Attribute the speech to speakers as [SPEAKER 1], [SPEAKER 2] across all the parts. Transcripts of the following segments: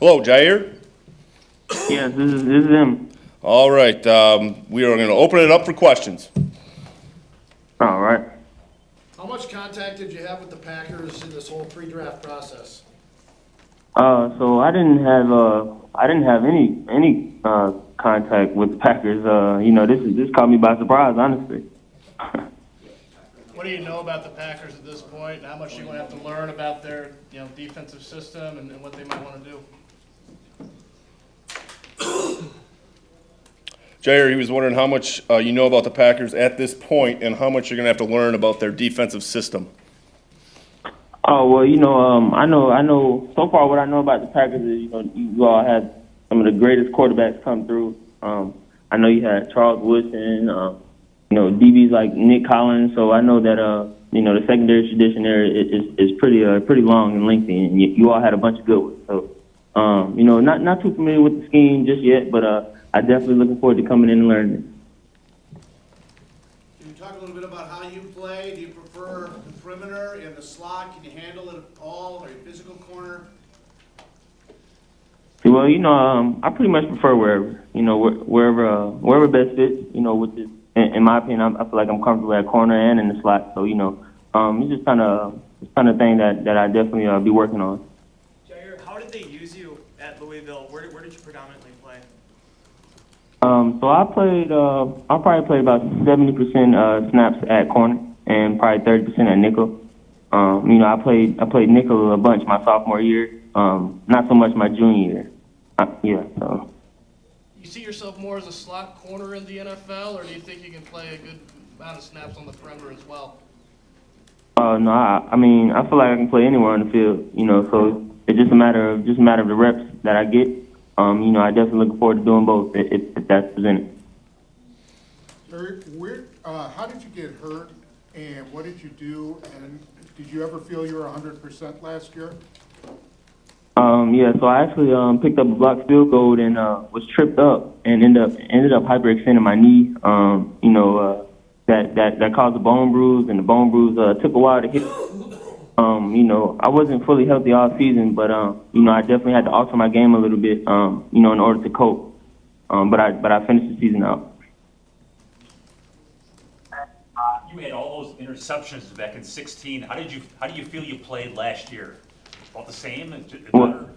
[SPEAKER 1] Hello, Jaire.
[SPEAKER 2] Yes, this is him.
[SPEAKER 1] All right, we are going to open it up for questions.
[SPEAKER 2] All right.
[SPEAKER 3] How much contact did you have with the Packers in this whole pre-draft process?
[SPEAKER 2] So I didn't have any contact with the Packers. This caught me by surprise, honestly.
[SPEAKER 3] What do you know about the Packers at this point, and how much you're going to have to learn about their, defensive system and what they might want to do?
[SPEAKER 1] Jaire, he was wondering how much you know about the Packers at this point and how much you're going to have to learn about their defensive system.
[SPEAKER 2] Oh well, I know. So far, what I know about the Packers is, you all had some of the greatest quarterbacks come through. I know you had Charles Woodson, DBs like Nick Collins. So I know that the secondary tradition there is pretty long and lengthy, and you all had a bunch of good ones. So not too familiar with the scheme just yet, but I definitely looking forward to coming in and learning it.
[SPEAKER 3] Can you talk a little bit about how you play? Do you prefer the perimeter and the slot? Can you handle it all? Are you physical corner?
[SPEAKER 2] Well, I pretty much prefer wherever best fits. With this, in my opinion, I feel like I'm comfortable at corner and in the slot. So it's just kind of thing that I definitely be working on.
[SPEAKER 4] Jaire, how did they use you at Louisville? Where did you predominantly play?
[SPEAKER 2] So I probably played about 70% snaps at corner and probably 30% at nickel. I played nickel a bunch my sophomore year. Not so much my junior year. So.
[SPEAKER 3] You see yourself more as a slot corner in the NFL, or do you think you can play a good amount of snaps on the perimeter as well?
[SPEAKER 2] No, I feel like I can play anywhere on the field. So it's just a matter of the reps that I get. I definitely look forward to doing both if that's presented.
[SPEAKER 5] How did you get hurt, and what did you do? And did you ever feel you were 100% last year?
[SPEAKER 2] So I actually picked up a blocked field goal and was tripped up and ended up hyperextending my knee. That caused a bone bruise, and the bone bruise took a while to heal. I wasn't fully healthy all season, but I definitely had to alter my game a little bit, in order to cope. But I finished the season out.
[SPEAKER 6] You had all those interceptions back in 2016. How do you feel you played last year? About the same?
[SPEAKER 2] Well,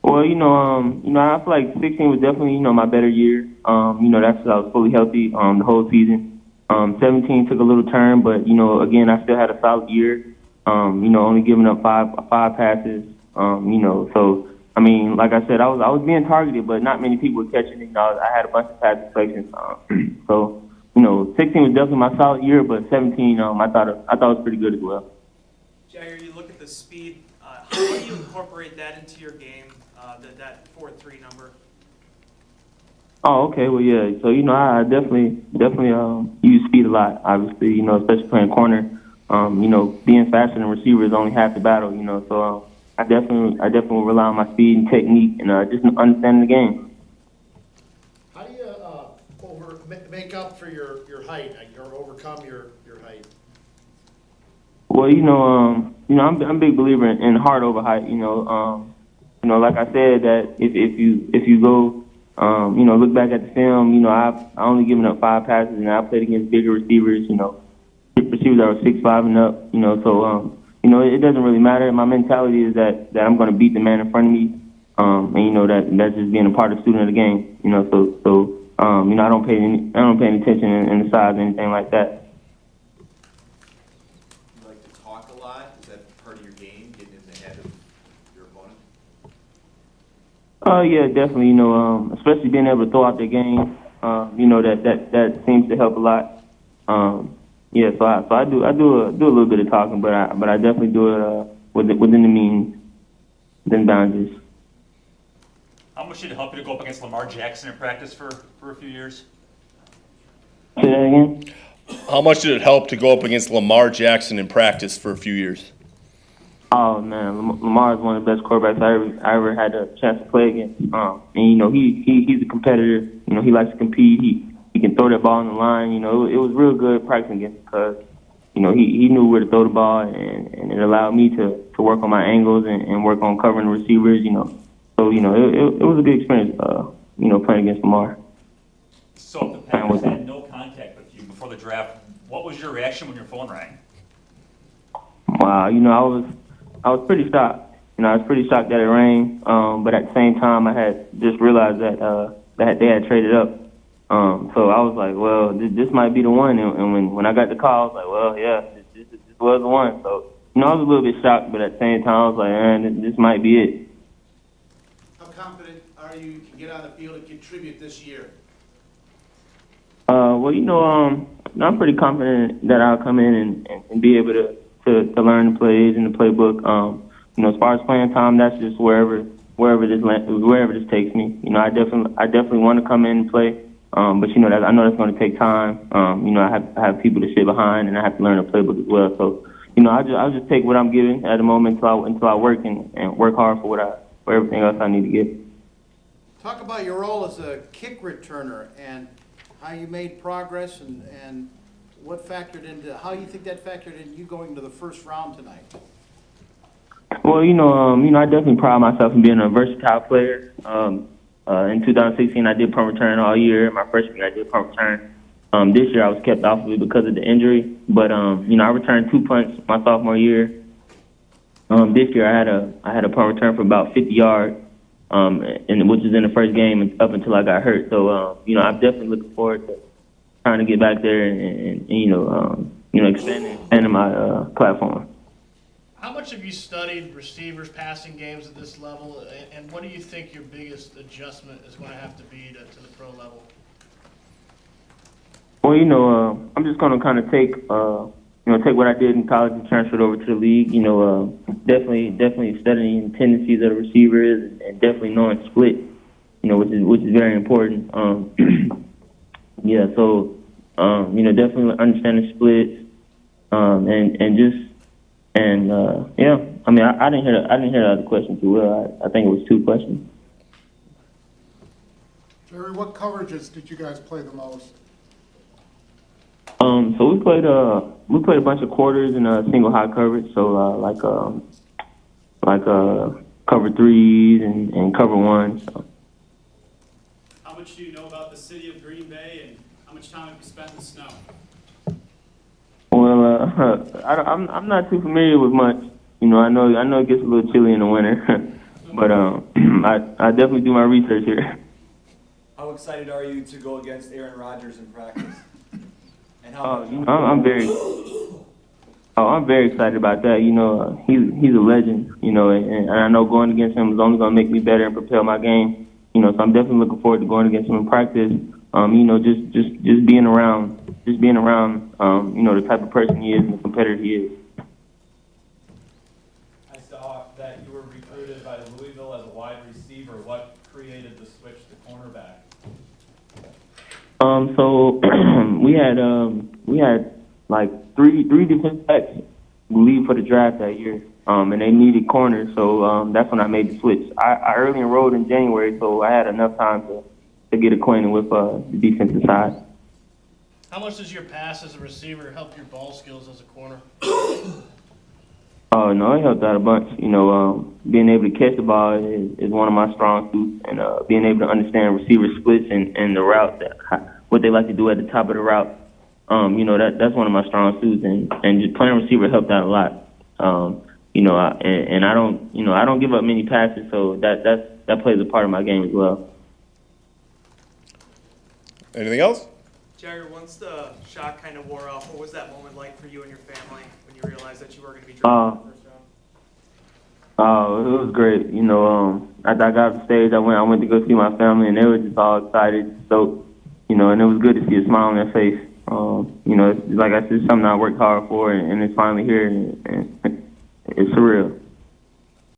[SPEAKER 2] I feel like 16 was definitely, my better year. That's I was fully healthy the whole season. 17 took a little turn, but again, I still had a solid year. Only giving up five passes. So like I said, I was being targeted, but not many people were catching it. I had a bunch of pass deflections. So 16 was definitely my solid year, but 17, I thought it was pretty good as well.
[SPEAKER 4] Jaire, you look at the speed. How do you incorporate that into your game? That 4.3 number.
[SPEAKER 2] Oh, okay. Well, yeah. So I definitely use speed a lot. Obviously, especially playing corner. Being faster than receiver is only half the battle. So I definitely rely on my speed and technique and just understanding the game.
[SPEAKER 3] How do you make up for your height or overcome your height?
[SPEAKER 2] Well, I'm a big believer in hard over height. Like I said, that if you go, look back at the film, I only given up 5 passes, and I played against bigger receivers, receivers that were 6'5" and up, so it doesn't really matter. My mentality is that I'm going to beat the man in front of me, and that's just being a part of student of the game, so I don't pay any attention in the size or anything like that.
[SPEAKER 7] You like to talk a lot? Is that part of your game, getting in the head of your opponent?
[SPEAKER 2] Yeah, definitely. Especially being able to throw out their game. That seems to help a lot. So I do a little bit of talking, but I definitely do it within the means, within boundaries.
[SPEAKER 6] How much did it help you to go up against Lamar Jackson in practice for a few years?
[SPEAKER 2] Say that again?
[SPEAKER 1] How much did it help to go up against Lamar Jackson in practice for a few years?
[SPEAKER 2] Oh man, Lamar is one of the best quarterbacks I ever had a chance to play against. And he's a competitor. He likes to compete. He can throw that ball on the line. It was real good practicing against him because he knew where to throw the ball, and it allowed me to work on my angles and work on covering the receivers. So, it was a good experience, playing against Lamar.
[SPEAKER 6] So if the Packers had no contact with you before the draft, what was your reaction when your phone rang?
[SPEAKER 2] Wow, I was pretty shocked. I was pretty shocked that it rang. But at the same time, I had just realized that they had traded up. So I was like, well, this might be the one. And when I got the call, I was like, well, yeah, this was the one. So, I was a little bit shocked, but at the same time, I was like, this might be it.
[SPEAKER 8] How confident are you can get on the field and contribute this year?
[SPEAKER 2] I'm pretty confident that I'll come in and be able to learn the plays and the playbook. As far as playing time, that's just wherever this takes me. I definitely want to come in and play. But I know that's going to take time. I have people to sit behind, and I have to learn the playbook as well. So, I'll just take what I'm given at the moment until I work and work hard for everything else I need to get.
[SPEAKER 8] Talk about your role as a kick returner and how you made progress and what factored into how you think that factored in you going to the first round tonight.
[SPEAKER 2] Well, I definitely pride myself in being a versatile player. In 2016, I did punt return all year. My freshman year, I did punt return. This year, I was kept off of it because of the injury. But I returned 2 punts my sophomore year. This year, I had a punt return for about 50 yards, which was in the first game up until I got hurt. So I'm definitely looking forward to trying to get back there and expanding my platform.
[SPEAKER 3] How much have you studied receivers' passing games at this level, and what do you think your biggest adjustment is going to have to be to the pro level?
[SPEAKER 2] Well, I'm just going to kind of take what I did in college and transfer it over to the league. Definitely studying the tendencies of the receivers and definitely knowing split, which is very important. Definitely understanding splits, I didn't hear the other question too well. I think it was 2 questions.
[SPEAKER 5] Jerry, what coverages did you guys play the most?
[SPEAKER 2] So we played a bunch of quarters and single high coverage. So cover 3s and cover 1s. So.
[SPEAKER 9] How much do you know about the city of Green Bay, and how much time have you spent in the snow?
[SPEAKER 2] Well, I'm not too familiar with much. I know it gets a little chilly in the winter, but I definitely do my research here.
[SPEAKER 10] How excited are you to go against Aaron Rodgers in practice? And how
[SPEAKER 2] I'm very excited about that. He's a legend. And I know going against him is only going to make me better and propel my game. So I'm definitely looking forward to going against him in practice. Just being around, the type of person he is and the competitor he is.
[SPEAKER 9] I saw that you were recruited by Louisville as a wide receiver. What created the switch to cornerback?
[SPEAKER 2] So we had like three defensive backs leave for the draft that year. And they needed corners, so that's when I made the switch. I early enrolled in January, so I had enough time to get acquainted with the defensive side.
[SPEAKER 3] How much does your pass as a receiver help your ball skills as a corner?
[SPEAKER 2] Oh no, it helped out a bunch. Being able to catch the ball is one of my strong suits, and being able to understand receiver splits and the route, what they like to do at the top of the route. That's one of my strong suits, and just playing receiver helped out a lot. I don't give up many passes, so that plays a part of my game as well.
[SPEAKER 1] Anything else?
[SPEAKER 4] Jaire, once the shock kind of wore off, what was that moment like for you and your family when you realized that you were going to be drafted in the first round?
[SPEAKER 2] It was great. After I got off the stage, I went to go see my family, and they were just all excited. So, and it was good to see a smile on their face. Like I said, something I worked hard for, and it's finally here, and it's surreal.